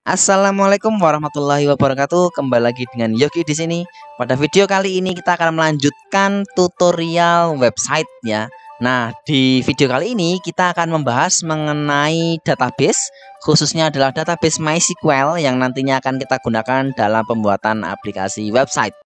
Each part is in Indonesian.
Assalamualaikum warahmatullahi wabarakatuh. Kembali lagi dengan Yogi di sini. Pada video kali ini kita akan melanjutkan tutorial website ya. Nah, di video kali ini kita akan membahas mengenai database, khususnya adalah database MySQL yang nantinya akan kita gunakan dalam pembuatan aplikasi website.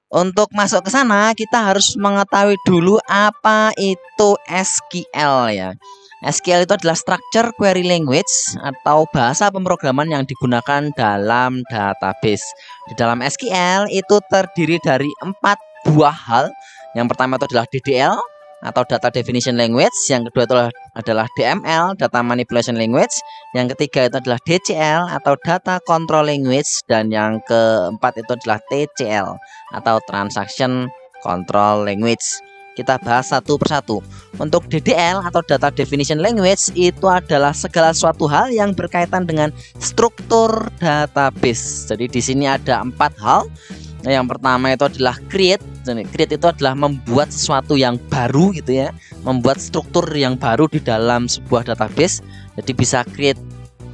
Untuk masuk ke sana, kita harus mengetahui dulu apa itu SQL ya. SQL itu adalah Structure Query Language atau bahasa pemrograman yang digunakan dalam database. Di dalam SQL itu terdiri dari 4 buah hal. Yang pertama itu adalah DDL atau Data Definition Language. Yang kedua adalah DML, Data Manipulation Language. Yang ketiga itu adalah DCL atau Data Control Language. Dan yang keempat itu adalah TCL atau Transaction Control Language. Kita bahas satu persatu. Untuk DDL atau Data Definition Language itu adalah segala suatu hal yang berkaitan dengan struktur database. Jadi di sini ada 4 hal. Yang pertama itu adalah create. Create itu adalah membuat sesuatu yang baru gitu ya, membuat struktur yang baru di dalam sebuah database. Jadi bisa create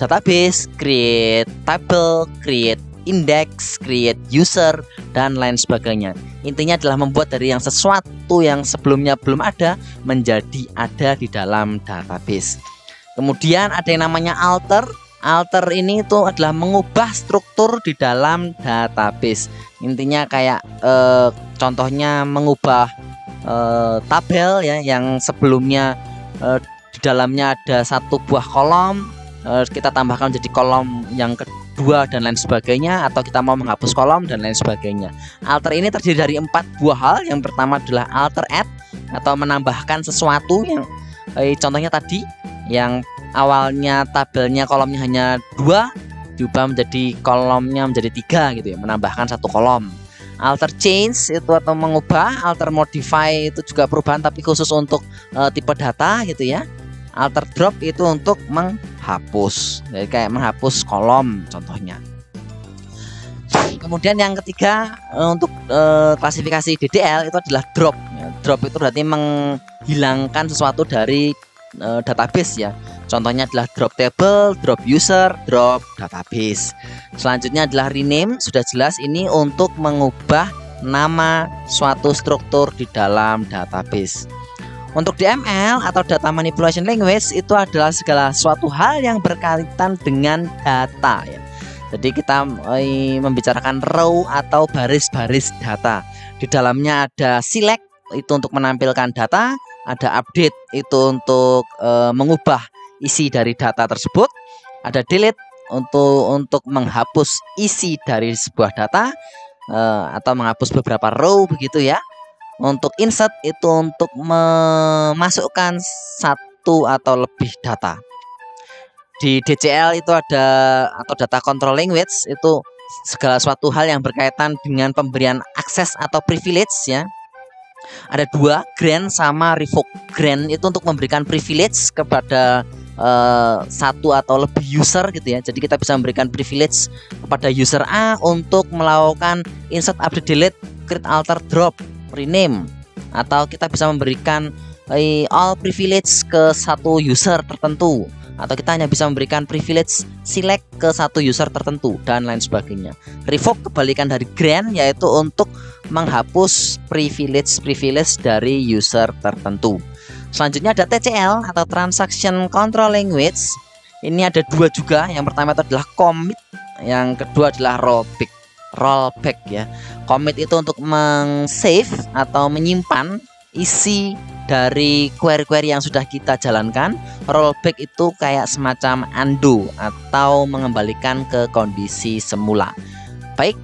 database, create table, create index, create user, dan lain sebagainya. Intinya adalah membuat dari yang sesuatu yang sebelumnya belum ada menjadi ada di dalam database. Kemudian ada yang namanya alter. Alter ini itu adalah mengubah struktur di dalam database. Intinya kayak contohnya mengubah tabel ya, yang sebelumnya di dalamnya ada satu buah kolom, kita tambahkan jadi kolom yang kedua dan lain sebagainya, atau kita mau menghapus kolom dan lain sebagainya. Alter ini terdiri dari 4 buah hal. Yang pertama adalah alter add atau menambahkan sesuatu yang contohnya tadi yang awalnya tabelnya kolomnya hanya 2 diubah menjadi kolomnya menjadi 3 gitu ya, menambahkan satu kolom. Alter change itu atau mengubah. Alter modify itu juga perubahan tapi khusus untuk tipe data gitu ya. Alter drop itu untuk menghapus, jadi kayak menghapus kolom contohnya. Kemudian yang ketiga untuk klasifikasi DDL itu adalah drop. Drop itu berarti menghilangkan sesuatu dari database ya. Contohnya adalah drop table, drop user, drop database. Selanjutnya adalah rename. Sudah jelas ini untuk mengubah nama suatu struktur di dalam database. Untuk DML atau Data Manipulation Language itu adalah segala suatu hal yang berkaitan dengan data ya. Jadi kita membicarakan row atau baris-baris data. Di dalamnya ada select itu untuk menampilkan data, ada update itu untuk mengubah isi dari data tersebut, ada delete untuk menghapus isi dari sebuah data atau menghapus beberapa row begitu ya. Untuk insert itu untuk memasukkan satu atau lebih data. Di DCL itu ada atau Data Control Language, itu segala suatu hal yang berkaitan dengan pemberian akses atau privilege ya. Ada 2, grant sama revoke. Grant itu untuk memberikan privilege kepada satu atau lebih user gitu ya. Jadi kita bisa memberikan privilege kepada user A untuk melakukan insert, update, delete, create, alter, drop, rename, atau kita bisa memberikan all privilege ke satu user tertentu, atau kita hanya bisa memberikan privilege select ke satu user tertentu dan lain sebagainya. Revoke kebalikan dari grant, yaitu untuk menghapus privilege dari user tertentu. Selanjutnya ada TCL atau Transaction Control Language. Ini ada 2 juga. Yang pertama itu adalah commit, yang kedua adalah rollback ya. Commit itu untuk save atau menyimpan isi dari query-query yang sudah kita jalankan. Rollback itu kayak semacam undo atau mengembalikan ke kondisi semula. Baik,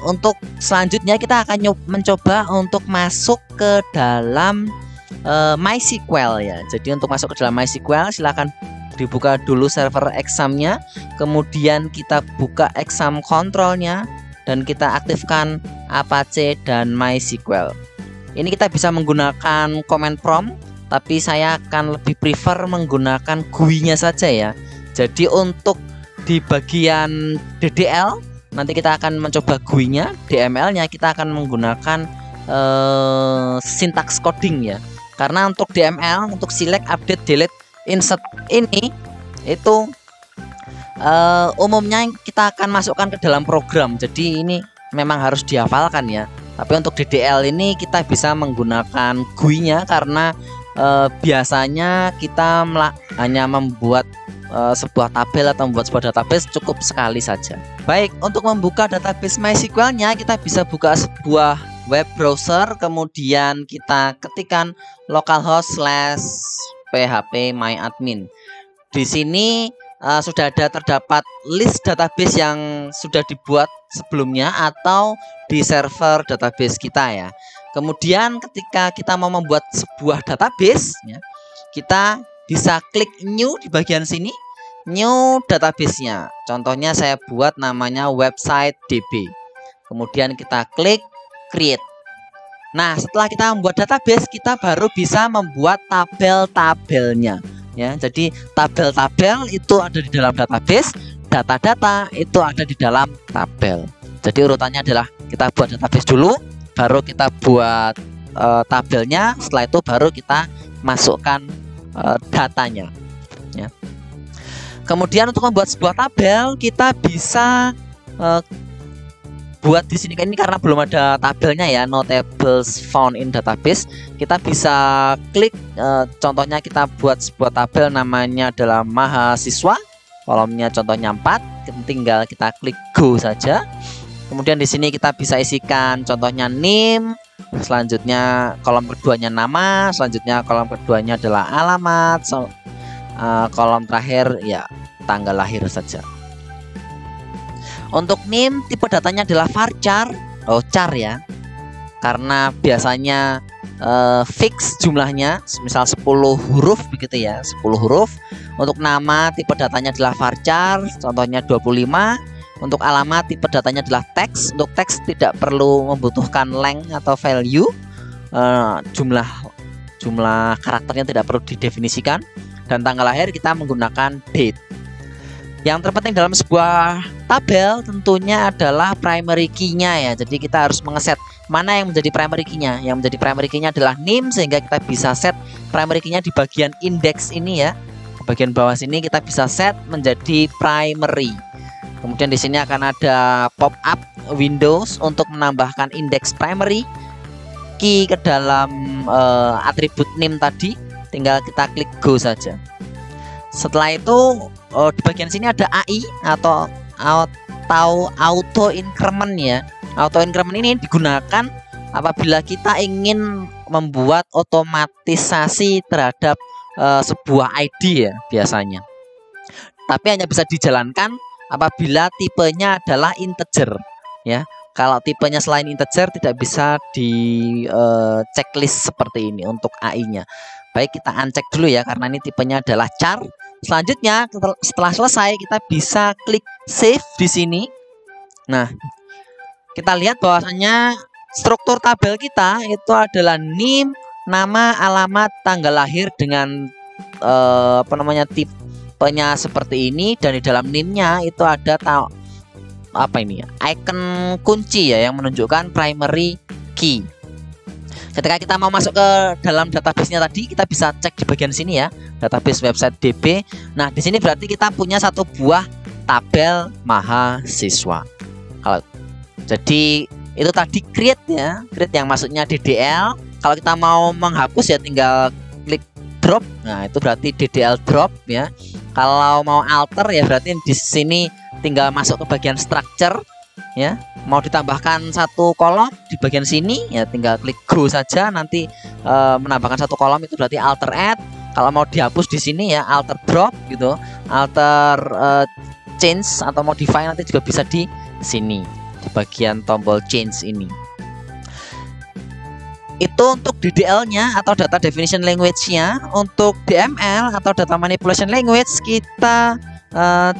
untuk selanjutnya kita akan mencoba untuk masuk ke dalam MySQL ya. Jadi untuk masuk ke dalam MySQL silahkan dibuka dulu server examnya, kemudian kita buka exam controlnya dan kita aktifkan Apache dan MySQL. Ini kita bisa menggunakan command prompt, tapi saya akan lebih prefer menggunakan GUI-nya saja ya. Jadi untuk di bagian DDL nanti kita akan mencoba GUI-nya, DML-nya kita akan menggunakan syntax coding ya. Karena untuk DML, untuk select, update, delete, insert ini itu umumnya kita akan masukkan ke dalam program. Jadi ini memang harus dihafalkan ya. Tapi untuk DDL ini kita bisa menggunakan GUI-nya karena biasanya kita hanya membuat sebuah tabel atau membuat sebuah database cukup sekali saja. Baik, untuk membuka database MySQL-nya kita bisa buka sebuah web browser, kemudian kita ketikkan localhost/phpMyAdmin. Di sini sudah terdapat list database yang sudah dibuat sebelumnya atau di server database kita ya. Kemudian ketika kita mau membuat sebuah database ya, kita bisa klik new di bagian sini, new database-nya. Contohnya saya buat namanya website DB. Kemudian kita klik create. Nah, setelah kita membuat database, kita baru bisa membuat tabel-tabelnya ya. Jadi tabel-tabel itu ada di dalam database, data-data itu ada di dalam tabel. Jadi urutannya adalah kita buat database dulu, baru kita buat tabelnya, setelah itu baru kita masukkan datanya ya. Kemudian untuk membuat sebuah tabel kita bisa buat di sini, ini karena belum ada tabelnya ya, no tables found in database. Kita bisa klik contohnya kita buat sebuah tabel namanya adalah mahasiswa, kolomnya contohnya 4, tinggal kita klik go saja. Kemudian di sini kita bisa isikan contohnya name, selanjutnya kolom keduanya nama, selanjutnya kolom keduanya adalah alamat, kolom terakhir ya tanggal lahir saja. Untuk name tipe datanya adalah varchar, char ya. Karena biasanya fix jumlahnya, misal 10 huruf begitu ya, 10 huruf. Untuk nama tipe datanya adalah varchar, contohnya 25. Untuk alamat tipe datanya adalah teks. Untuk teks tidak perlu membutuhkan length atau value. Jumlah karakternya tidak perlu didefinisikan. Dan tanggal lahir kita menggunakan date. Yang terpenting dalam sebuah tabel tentunya adalah primary key-nya ya. Jadi kita harus mengeset mana yang menjadi primary key-nya. Yang menjadi primary key-nya adalah name, sehingga kita bisa set primary key-nya di bagian index ini ya. Di bagian bawah sini kita bisa set menjadi primary. Kemudian di sini akan ada pop-up Windows untuk menambahkan index primary key ke dalam atribut name tadi. Tinggal kita klik go saja. Setelah itu di bagian sini ada AI atau auto increment ya. Auto increment ini digunakan apabila kita ingin membuat otomatisasi terhadap sebuah ID ya biasanya. Tapi hanya bisa dijalankan apabila tipenya adalah integer ya. Kalau tipenya selain integer tidak bisa di checklist seperti ini untuk AI-nya. Baik, kita uncheck dulu ya karena ini tipenya adalah char. Selanjutnya setelah selesai kita bisa klik save di sini. Nah, kita lihat bahwasanya struktur tabel kita itu adalah name, nama, alamat, tanggal lahir dengan tipenya seperti ini, dan di dalam name-nya itu ada icon kunci ya yang menunjukkan primary key. Ketika kita mau masuk ke dalam database-nya tadi, kita bisa cek di bagian sini ya, database website DB. Nah, di sini berarti kita punya satu buah tabel mahasiswa. Jadi itu tadi create ya, create yang maksudnya DDL. Kalau kita mau menghapus ya tinggal klik drop. Nah, itu berarti DDL drop ya. Kalau mau alter ya berarti di sini tinggal masuk ke bagian structure ya. Mau ditambahkan satu kolom di bagian sini ya tinggal klik go saja, nanti menambahkan satu kolom itu berarti alter add. Kalau mau dihapus di sini ya alter drop gitu, alter change atau modify nanti juga bisa di sini di bagian tombol change ini. Itu untuk DDL-nya atau data definition language-nya. Untuk DML atau data manipulation language kita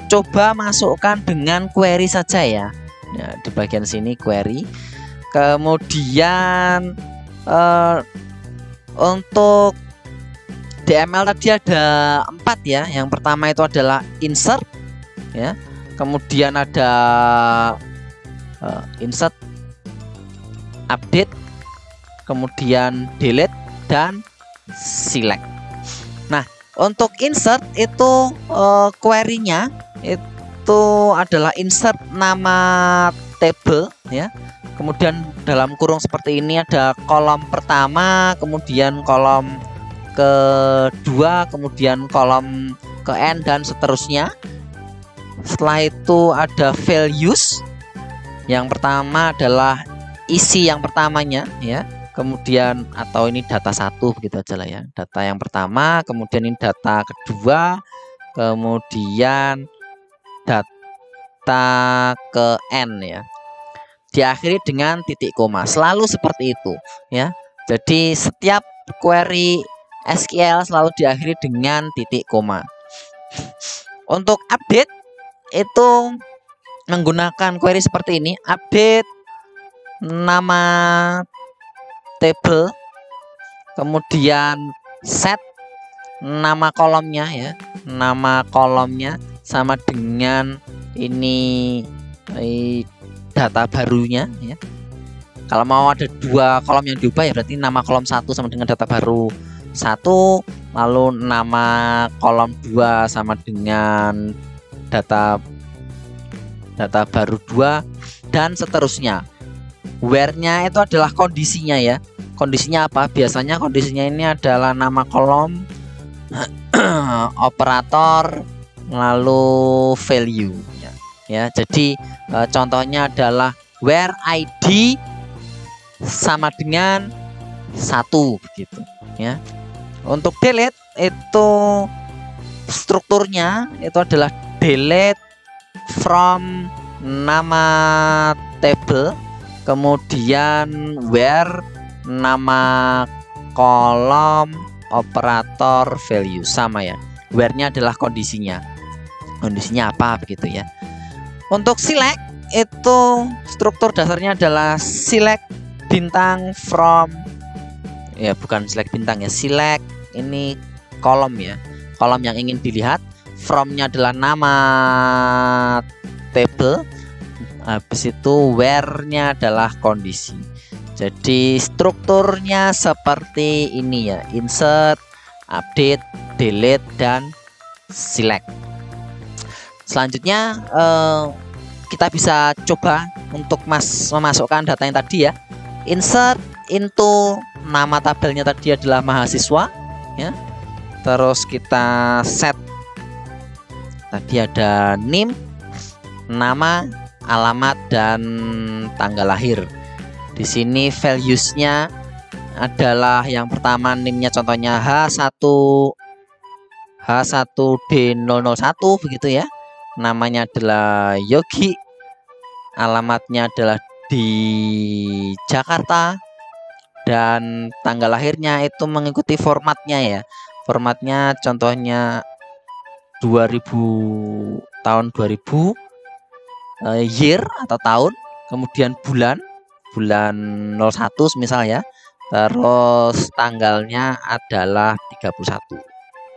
coba masukkan dengan query saja ya. Ya, di bagian sini query. Kemudian untuk DML tadi ada 4 ya. Yang pertama itu adalah insert ya. Kemudian ada insert, update, kemudian delete dan select. Nah, untuk insert itu query-nya itu adalah insert nama table ya. Kemudian dalam kurung seperti ini ada kolom pertama, kemudian kolom kedua, kemudian kolom ke N dan seterusnya. Setelah itu ada values. Yang pertama adalah isi yang pertamanya ya. Kemudian atau ini data 1 begitu aja lah ya. Data yang pertama, kemudian ini data kedua, kemudian data ke N ya. Diakhiri dengan titik koma. Selalu seperti itu ya. Jadi setiap query SQL selalu diakhiri dengan titik koma. Untuk update itu menggunakan query seperti ini, update nama table, kemudian set nama kolomnya ya, nama kolomnya sama dengan ini data barunya ya. Kalau mau ada dua kolom yang diubah ya berarti nama kolom 1 sama dengan data baru 1, lalu nama kolom 2 sama dengan data baru 2 dan seterusnya. Where-nya itu adalah kondisinya ya. Kondisinya apa? Biasanya kondisinya ini adalah nama kolom, operator, lalu value ya. Jadi contohnya adalah where ID sama dengan 1 begitu ya. Untuk delete itu strukturnya itu adalah delete from nama table, kemudian where nama kolom, operator, value sama ya. Where-nya adalah kondisinya. Kondisinya apa begitu ya. Untuk select itu struktur dasarnya adalah select bintang from ya, bukan select bintang ya, select ini kolom ya. Kolom yang ingin dilihat. From-nya adalah nama table, habis itu where-nya adalah kondisi. Jadi strukturnya seperti ini ya, insert, update, delete dan select. Selanjutnya kita bisa coba untuk memasukkan data yang tadi ya. Insert into nama tabelnya tadi adalah mahasiswa ya. Terus kita set, tadi ada name, nama, alamat dan tanggal lahir. Di sini values-nya adalah yang pertama name-nya contohnya H1D001 begitu ya. Namanya adalah Yogi. Alamatnya adalah di Jakarta dan tanggal lahirnya itu mengikuti formatnya ya. Formatnya contohnya 2000, tahun 2000, year atau tahun, kemudian bulan 01 misal ya. Terus tanggalnya adalah 31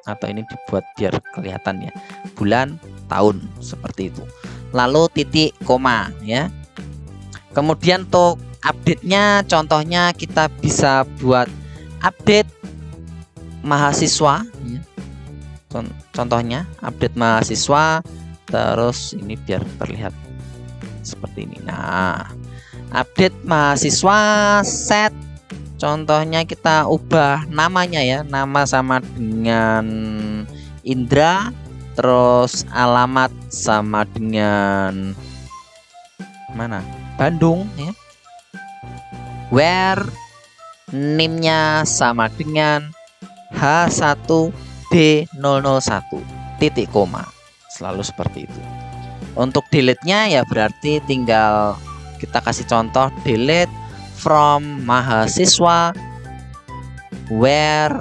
atau ini dibuat biar kelihatan ya, bulan, tahun seperti itu. Lalu titik koma ya. Kemudian untuk update-nya contohnya kita bisa buat update mahasiswa ya. Contohnya update mahasiswa, terus ini biar terlihat seperti ini. Nah, update mahasiswa set, contohnya kita ubah namanya ya, nama sama dengan Indra, terus alamat sama dengan mana, Bandung ya. Where name-nya sama dengan H1D001 titik koma, selalu seperti itu. Untuk delete-nya ya berarti tinggal kita kasih contoh delete from mahasiswa where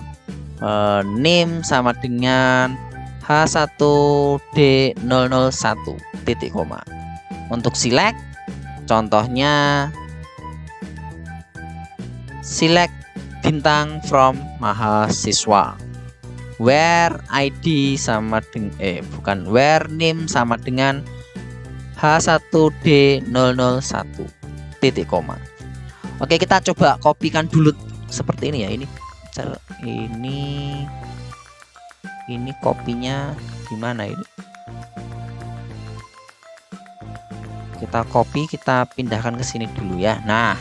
name sama dengan H1D001 titik koma. Untuk select contohnya select bintang from mahasiswa where ID sama dengan where name sama dengan H1D001 titik koma. Oke, kita coba kopikan dulu seperti ini ya. Ini kopinya gimana ini? Kita copy, kita pindahkan ke sini dulu ya. Nah,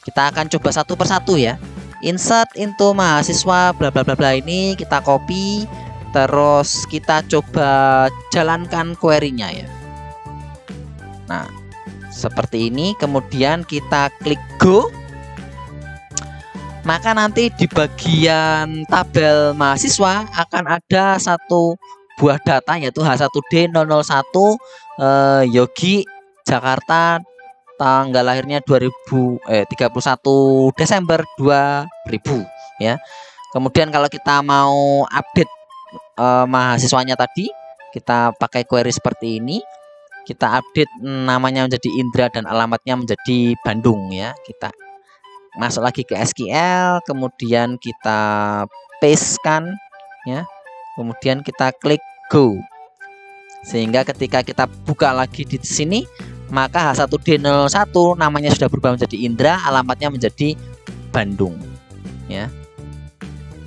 kita akan coba satu persatu ya. Insert into mahasiswa bla bla bla bla, ini kita copy, terus kita coba jalankan query-nya ya. Nah, seperti ini, kemudian kita klik go. Maka nanti di bagian tabel mahasiswa akan ada satu buah data, yaitu H1D001 Yogi Jakarta, tanggal lahirnya 31 Desember 2000 ya. Kemudian kalau kita mau update mahasiswanya tadi, kita pakai query seperti ini. Kita update namanya menjadi Indra dan alamatnya menjadi Bandung ya. Kita masuk lagi ke SQL, kemudian kita pastekan ya. Kemudian kita klik go. Sehingga ketika kita buka lagi di sini, maka H1D01 namanya sudah berubah menjadi Indra, alamatnya menjadi Bandung ya.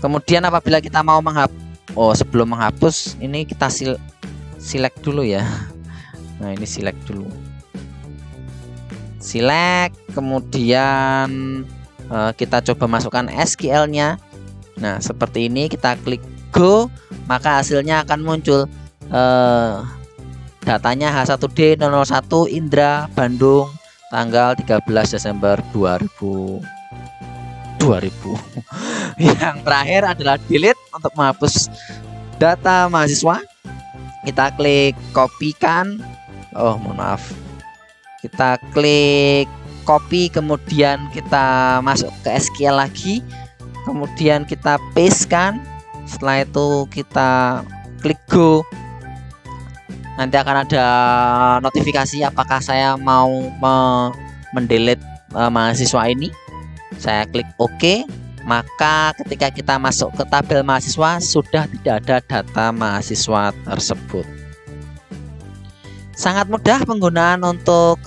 Kemudian apabila kita mau sebelum menghapus, ini kita select dulu ya. Nah, ini select dulu. Select, kemudian kita coba masukkan SQL-nya. Nah, seperti ini, kita klik go, maka hasilnya akan muncul datanya H1D001 Indra Bandung, tanggal 13 Desember 2000. Yang terakhir adalah delete untuk menghapus data mahasiswa. Kita klik kopikan. Mohon maaf. Kita klik copy, kemudian kita masuk ke SQL lagi, kemudian kita pastekan. Setelah itu kita klik go. Nanti akan ada notifikasi apakah saya mau mendelete mahasiswa ini. Saya klik OK. Maka ketika kita masuk ke tabel mahasiswa, sudah tidak ada data mahasiswa tersebut. Sangat mudah penggunaan untuk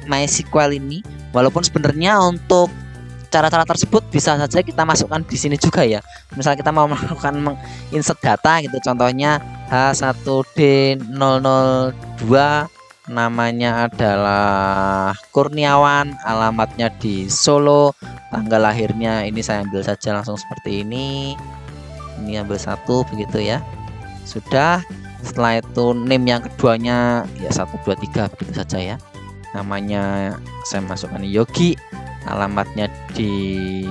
MySQL ini. Walaupun sebenarnya untuk cara-cara tersebut bisa saja kita masukkan di sini juga ya. Misal kita mau melakukan menginsert data gitu, contohnya H1D002, namanya adalah Kurniawan, alamatnya di Solo, tanggal lahirnya ini saya ambil saja langsung seperti ini. Ini ambil satu begitu ya. Sudah. Setelah itu name yang keduanya ya 123 begitu saja ya. Namanya saya masukkan Yogi, alamatnya di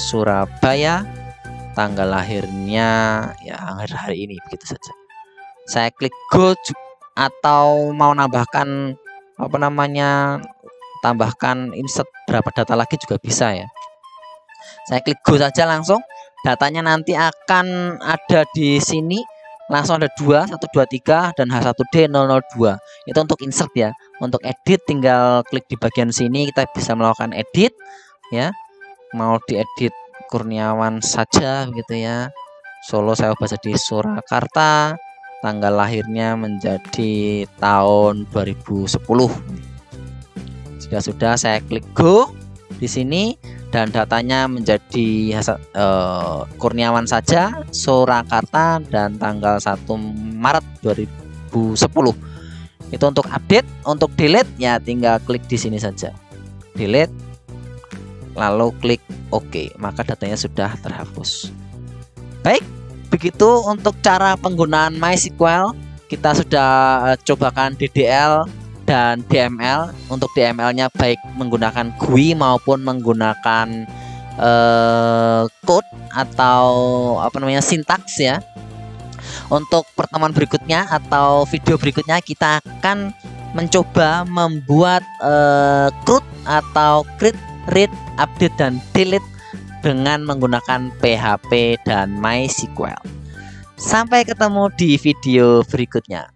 Surabaya, tanggal lahirnya ya hari ini begitu saja. Saya klik go, atau mau nambahkan tambahkan insert berapa data lagi juga bisa ya. Saya klik go saja langsung, datanya nanti akan ada di sini. Langsung ada 2, 123 dan H1D002. Itu untuk insert ya. Untuk edit tinggal klik di bagian sini, kita bisa melakukan edit ya. Mau diedit Kurniawan saja begitu ya. Solo saya ubah jadi Surakarta, tanggal lahirnya menjadi tahun 2010. Jika sudah, saya klik go di sini dan datanya menjadi Kurniawan saja, Surakarta, dan tanggal 1 Maret 2010. Itu untuk update. Untuk delete ya tinggal klik di sini saja, delete, lalu klik OK, maka datanya sudah terhapus. Baik, begitu untuk cara penggunaan MySQL. Kita sudah cobakan DDL dan DML. Untuk DML-nya baik menggunakan GUI maupun menggunakan code atau sintaks ya. Untuk pertemuan berikutnya atau video berikutnya, kita akan mencoba membuat CRUD atau create, read, update, dan delete dengan menggunakan PHP dan MySQL. Sampai ketemu di video berikutnya.